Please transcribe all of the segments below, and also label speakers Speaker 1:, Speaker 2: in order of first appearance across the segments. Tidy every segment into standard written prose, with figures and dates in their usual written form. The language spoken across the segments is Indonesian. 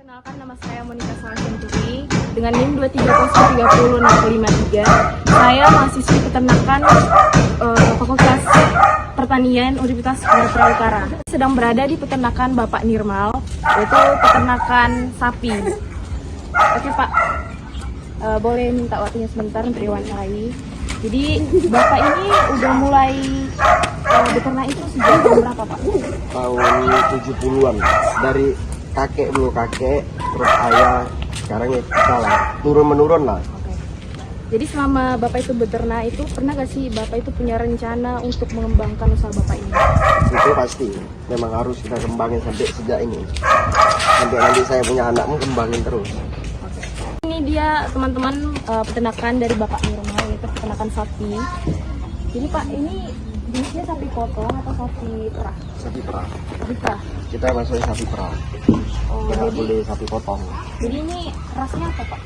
Speaker 1: Perkenalkan, nama saya Monica Senturi dengan NIM 2303053. Saya mahasiswi peternakan Fakultas Pertanian Universitas Sumatera Utara. Sedang berada di peternakan Bapak Nirmal, yaitu peternakan sapi. Oke Pak, boleh minta waktunya sebentar untuk diwawancarai. Jadi Bapak ini udah mulai beternak itu sejak tahun berapa Pak?
Speaker 2: Tahun 70-an, dari kakek dulu, kakek terus ayah, sekarang ya kita lah, turun menurun lah.
Speaker 1: Oke. Jadi selama Bapak itu beternak itu pernah gak sih Bapak itu punya rencana untuk mengembangkan usaha Bapak ini?
Speaker 2: Itu pasti memang harus kita kembangin sampai sejak ini, sampai nanti saya punya anak mau kembangin terus.
Speaker 1: Oke. Ini dia teman-teman peternakan dari Bapak Nirmal, yaitu peternakan sapi. Jadi Pak, ini jenisnya sapi potong atau sapi perah?
Speaker 2: Sapi perah,
Speaker 1: Sapi perah.
Speaker 2: kita masuknya sapi perah,
Speaker 1: Oh,
Speaker 2: nggak
Speaker 1: jadi
Speaker 2: boleh sapi potong.
Speaker 1: ini rasnya apa Pak?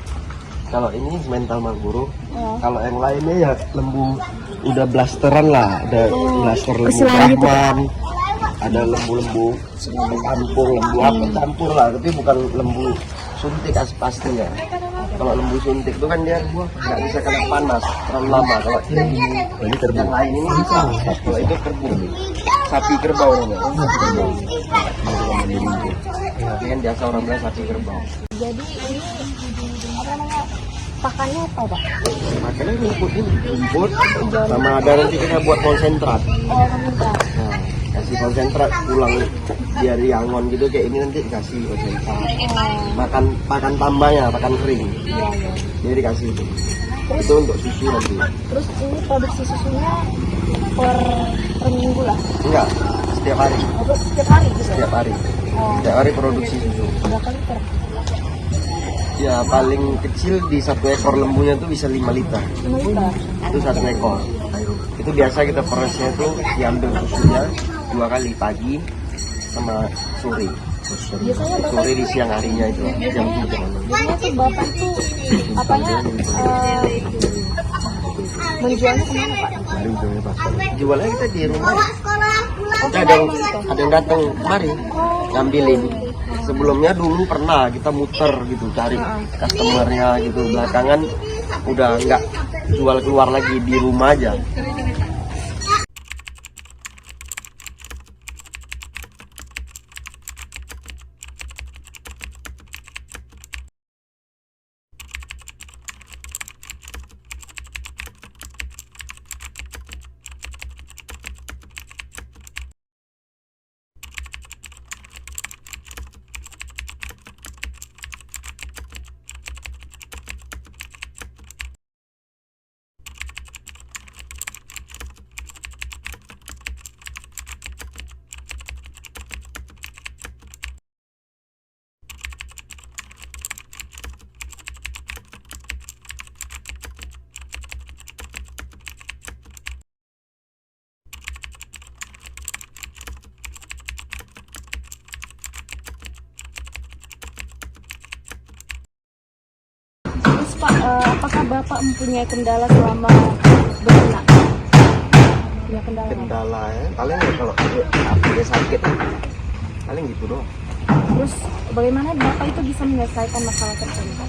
Speaker 2: Kalau ini mental Marlboro,
Speaker 1: Oh.
Speaker 2: kalau yang lainnya ya lembu udah blasteran lah, ada blaster lembu
Speaker 1: Istilahnya gitu.
Speaker 2: Brahman, ada lembu-lembu campur, lembu apa campur lah, tapi bukan lembu suntik pastinya. Kalau lembu suntik itu kan dia nggak bisa kena panas terlalu lama. Kalau ini kerbau, yang lain ini bisa. Kalau itu kerbau, sapi kerbau namanya. Ini kan biasa orang bilang sapi kerbau.
Speaker 1: Jadi ini apa namanya? Pakannya apa Pak?
Speaker 2: Makanya rumput ini, rumput sama ada nanti kita buat konsentrat.
Speaker 1: Oh, minta.
Speaker 2: Nah, kasih konsentrat pulang dari Yangon gitu kayak ini nanti dikasih konsentrat. Pakan tambahnya, pakan kering.
Speaker 1: Iya, iya.
Speaker 2: Jadi dikasih itu. Itu untuk susu nanti.
Speaker 1: Terus ini produksi susunya per minggu lah?
Speaker 2: Enggak, setiap hari.
Speaker 1: Atau setiap hari gitu?
Speaker 2: Setiap hari.
Speaker 1: Oh,
Speaker 2: Setiap hari produksi susu.
Speaker 1: berapa liter?
Speaker 2: Ya paling kecil di satu ekor lembunya tuh bisa 5 liter.
Speaker 1: 5 liter?
Speaker 2: Itu satu ekor. Itu biasa kita peresnya tuh diambil susunya 2 kali, pagi sama sore.
Speaker 1: Biasanya Bapak
Speaker 2: Sore di siang harinya itu jam 3.
Speaker 1: biasanya tuh Bapak tuh apanya menjualnya kemana Pak?
Speaker 2: Jualnya kita di rumah. Kita ada yang datang kemari ngambilin. Sebelumnya dulu pernah kita muter gitu cari customernya gitu. Belakangan udah nggak jual keluar lagi, di rumah aja.
Speaker 1: Terus Pak, apakah Bapak mempunyai kendala selama beternak? Punya kendala?
Speaker 2: Kendala ya, paling ya kalau dia sakit, paling gitu doang.
Speaker 1: Terus bagaimana Bapak itu bisa menyelesaikan masalah tersebut?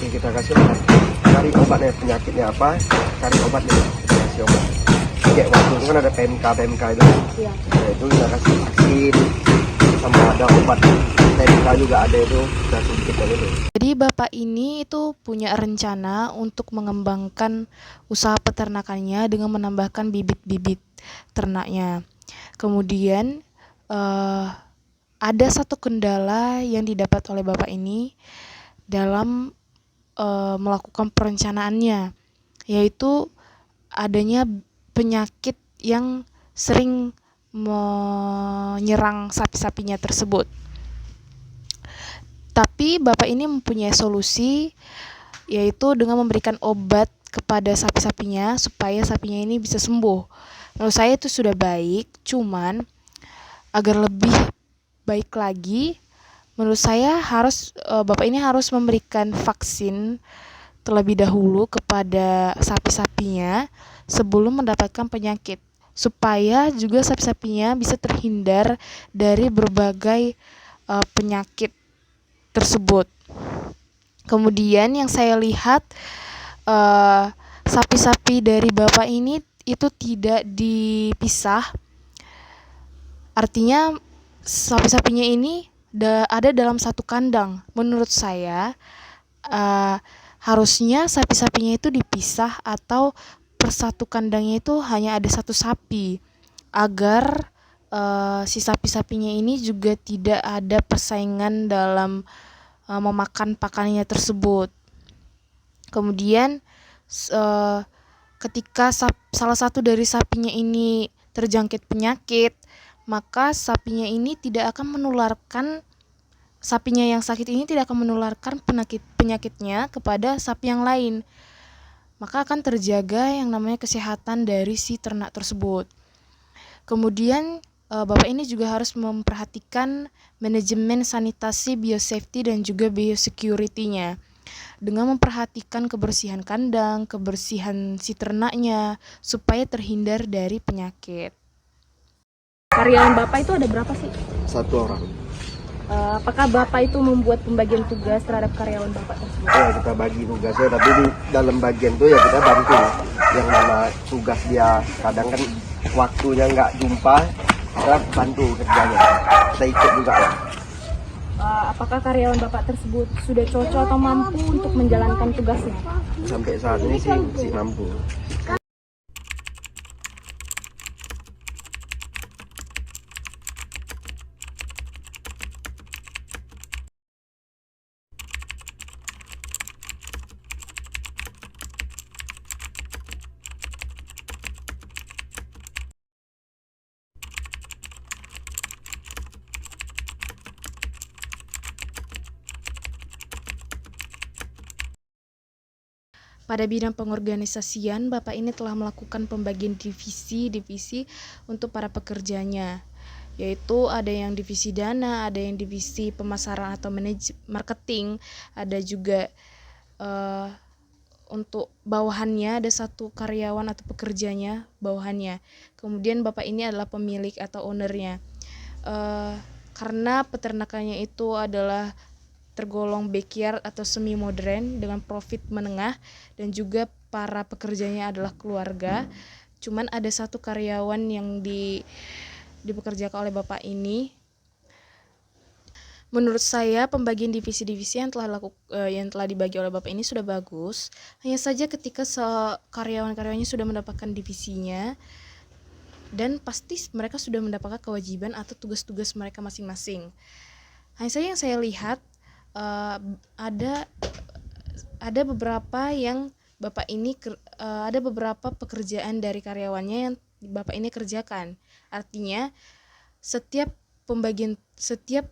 Speaker 2: Ya, kita kasih obat, cari obatnya, penyakitnya apa, cari obatnya, kita kasih obat. Kayak waktu itu kan ada PMK itu,
Speaker 1: Iya.
Speaker 2: ya itu kita kasih vaksin, sama ada obat PMK juga ada itu, kita suntikan itu.
Speaker 3: Jadi Bapak ini itu punya rencana untuk mengembangkan usaha peternakannya dengan menambahkan bibit-bibit ternaknya. Kemudian ada satu kendala yang didapat oleh Bapak ini dalam melakukan perencanaannya, yaitu adanya penyakit yang sering menyerang sapi-sapinya tersebut. Tapi Bapak ini mempunyai solusi, yaitu dengan memberikan obat kepada sapi-sapinya supaya sapinya ini bisa sembuh. Menurut saya itu sudah baik, cuman agar lebih baik lagi, menurut saya Bapak ini harus memberikan vaksin terlebih dahulu kepada sapi-sapinya sebelum mendapatkan penyakit, supaya juga sapi-sapinya bisa terhindar dari berbagai penyakit tersebut. Kemudian yang saya lihat sapi-sapi dari Bapak ini itu tidak dipisah. Artinya sapi-sapinya ini ada dalam satu kandang. Menurut saya harusnya sapi-sapinya itu dipisah atau per satu kandangnya itu hanya ada satu sapi, agar si sapi-sapinya ini juga tidak ada persaingan dalam memakan pakannya tersebut. Kemudian ketika salah satu dari sapinya ini terjangkit penyakit, maka sapinya yang sakit ini tidak akan menularkan penyakitnya kepada sapi yang lain. Maka akan terjaga yang namanya kesehatan dari si ternak tersebut. Kemudian Bapak ini juga harus memperhatikan manajemen sanitasi, biosafety, dan juga biosecurity-nya. Dengan memperhatikan kebersihan kandang, kebersihan si ternaknya, supaya terhindar dari penyakit.
Speaker 1: Karyawan Bapak itu ada berapa sih?
Speaker 2: 1 orang.
Speaker 1: Apakah Bapak itu membuat pembagian tugas terhadap karyawan Bapak tersebut?
Speaker 2: Ya, kita bagi tugasnya, tapi di dalam bagian itu ya kita bantu. Yang mana tugas dia kadang kan waktunya nggak jumpa, kita bantu kerjanya. Kita ikut juga lah.
Speaker 1: Apakah karyawan Bapak tersebut sudah cocok atau mampu untuk menjalankan tugasnya?
Speaker 2: Sampai saat ini sih mampu.
Speaker 3: Pada bidang pengorganisasian, Bapak ini telah melakukan pembagian divisi untuk para pekerjanya, yaitu ada yang divisi dana, ada yang divisi pemasaran atau marketing, ada juga untuk bawahannya ada satu karyawan atau pekerjanya bawahannya. Kemudian Bapak ini adalah pemilik atau ownernya. Karena peternakannya itu adalah tergolong backyard atau semi modern dengan profit menengah, dan juga para pekerjanya adalah keluarga. Cuman ada satu karyawan yang dipekerjakan oleh Bapak ini. Menurut saya pembagian divisi-divisi yang telah dibagi oleh Bapak ini sudah bagus. Hanya saja ketika karyawan-karyawannya sudah mendapatkan divisinya, dan pasti mereka sudah mendapatkan kewajiban atau tugas-tugas mereka masing-masing. Hanya saja yang saya lihat ada beberapa yang Bapak ini ada beberapa pekerjaan dari karyawannya yang Bapak ini kerjakan. Artinya setiap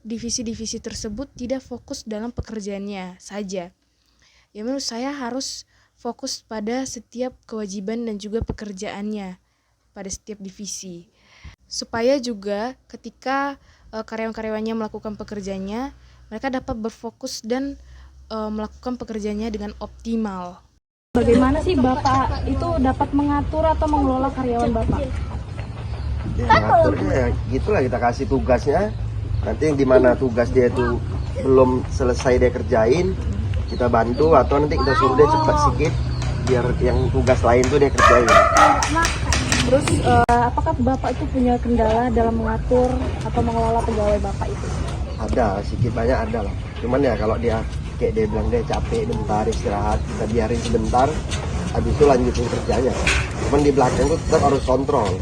Speaker 3: divisi-divisi tersebut tidak fokus dalam pekerjaannya saja. Ya, menurut saya harus fokus pada setiap kewajiban dan juga pekerjaannya pada setiap divisi. Supaya juga ketika karyawan-karyawannya melakukan pekerjaannya, mereka dapat berfokus dan melakukan pekerjaannya dengan optimal.
Speaker 1: Bagaimana sih Bapak itu dapat mengatur atau mengelola karyawan Bapak?
Speaker 2: Ya, ngaturnya ya gitulah, kita kasih tugasnya. Nanti yang dimana tugas dia itu belum selesai dia kerjain, kita bantu, atau nanti kita suruh dia cepat sedikit biar yang tugas lain tuh dia kerjain.
Speaker 1: Terus apakah Bapak itu punya kendala dalam mengatur atau mengelola pegawai Bapak itu?
Speaker 2: Ada, sedikit banyak ada lah. Cuman ya kalau dia kayak dia bilang dia capek bentar istirahat, kita biarin sebentar, habis itu lanjutin kerjanya. Cuman di belakang tuh tetap harus kontrol.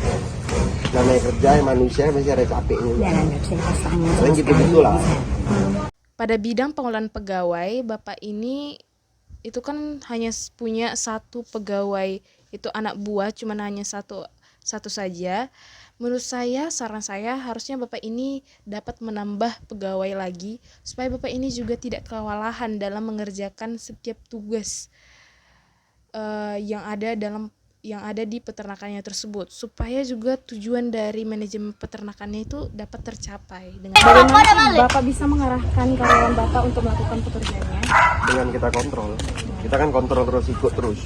Speaker 2: Namanya kerja manusia masih ada capeknya. Sering gitu lah.
Speaker 3: Pada bidang pengolahan pegawai, Bapak ini itu kan hanya punya satu pegawai, itu anak buah, cuman hanya satu saja. Menurut saya, saran saya harusnya Bapak ini dapat menambah pegawai lagi, supaya Bapak ini juga tidak kewalahan dalam mengerjakan setiap tugas yang ada di peternakannya tersebut, supaya juga tujuan dari manajemen peternakannya itu dapat tercapai.
Speaker 1: Bagaimana Bapak bisa mengarahkan karyawan Bapak untuk melakukan pekerjaannya?
Speaker 2: Dengan kita kontrol, kita kan kontrol terus, ikut terus,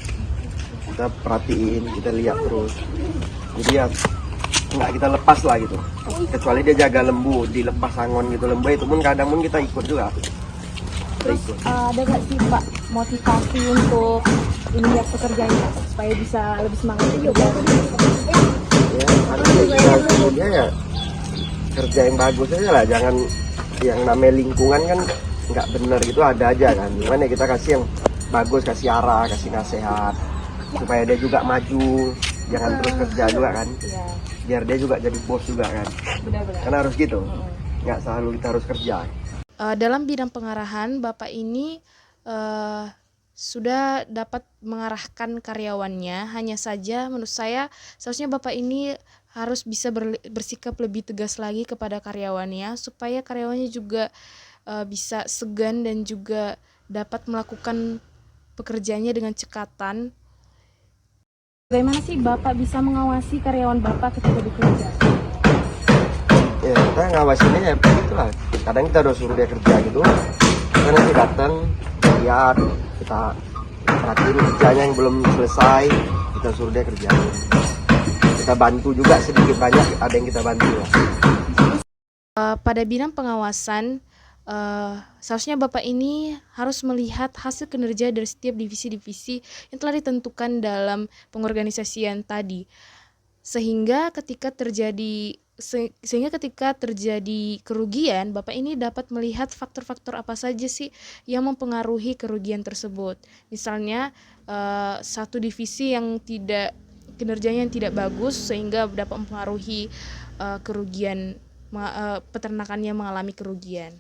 Speaker 2: kita perhatiin, kita lihat terus. Jadi ya nggak kita lepas lah gitu, kecuali dia jaga lembu, dilepas angon gitu lembu itu pun kadang pun kita ikut juga.
Speaker 1: Terus
Speaker 2: ikut.
Speaker 1: ada nggak sih Pak motivasi untuk ini ya pekerjanya supaya bisa lebih semangat juga?
Speaker 2: Ya harusnya dia ya kerja yang bagus aja lah, jangan yang namanya lingkungan kan nggak bener gitu ada aja kan. Gimana ya, kita kasih yang bagus, kasih arah, kasih nasihat supaya dia juga maju, jangan terus kerja juga kan,
Speaker 1: Iya,
Speaker 2: biar dia juga jadi bos juga kan,
Speaker 1: benar-benar.
Speaker 2: karena harus gitu, nggak selalu kita harus kerja.
Speaker 3: Dalam bidang pengarahan, Bapak ini sudah dapat mengarahkan karyawannya. Hanya saja menurut saya seharusnya Bapak ini harus bisa bersikap lebih tegas lagi kepada karyawannya supaya karyawannya juga bisa segan dan juga dapat melakukan pekerjaannya dengan cekatan.
Speaker 1: Bagaimana sih Bapak bisa mengawasi karyawan Bapak ketika bekerja?
Speaker 2: Ya kita ngawasinnya ya begitulah, kadang kita udah suruh dia kerja gitu, kita nanti datang lihat, kita perhatiin kerjanya yang belum selesai, kita suruh dia kerjain, kita bantu juga sedikit banyak, ada yang kita bantu lah.
Speaker 3: Pada bidang pengawasan, seharusnya Bapak ini harus melihat hasil kinerja dari setiap divisi-divisi yang telah ditentukan dalam pengorganisasian tadi. Sehingga ketika terjadi kerugian, Bapak ini dapat melihat faktor-faktor apa saja sih yang mempengaruhi kerugian tersebut. Misalnya satu divisi yang kinerjanya yang tidak bagus sehingga dapat mempengaruhi kerugian, peternakannya mengalami kerugian.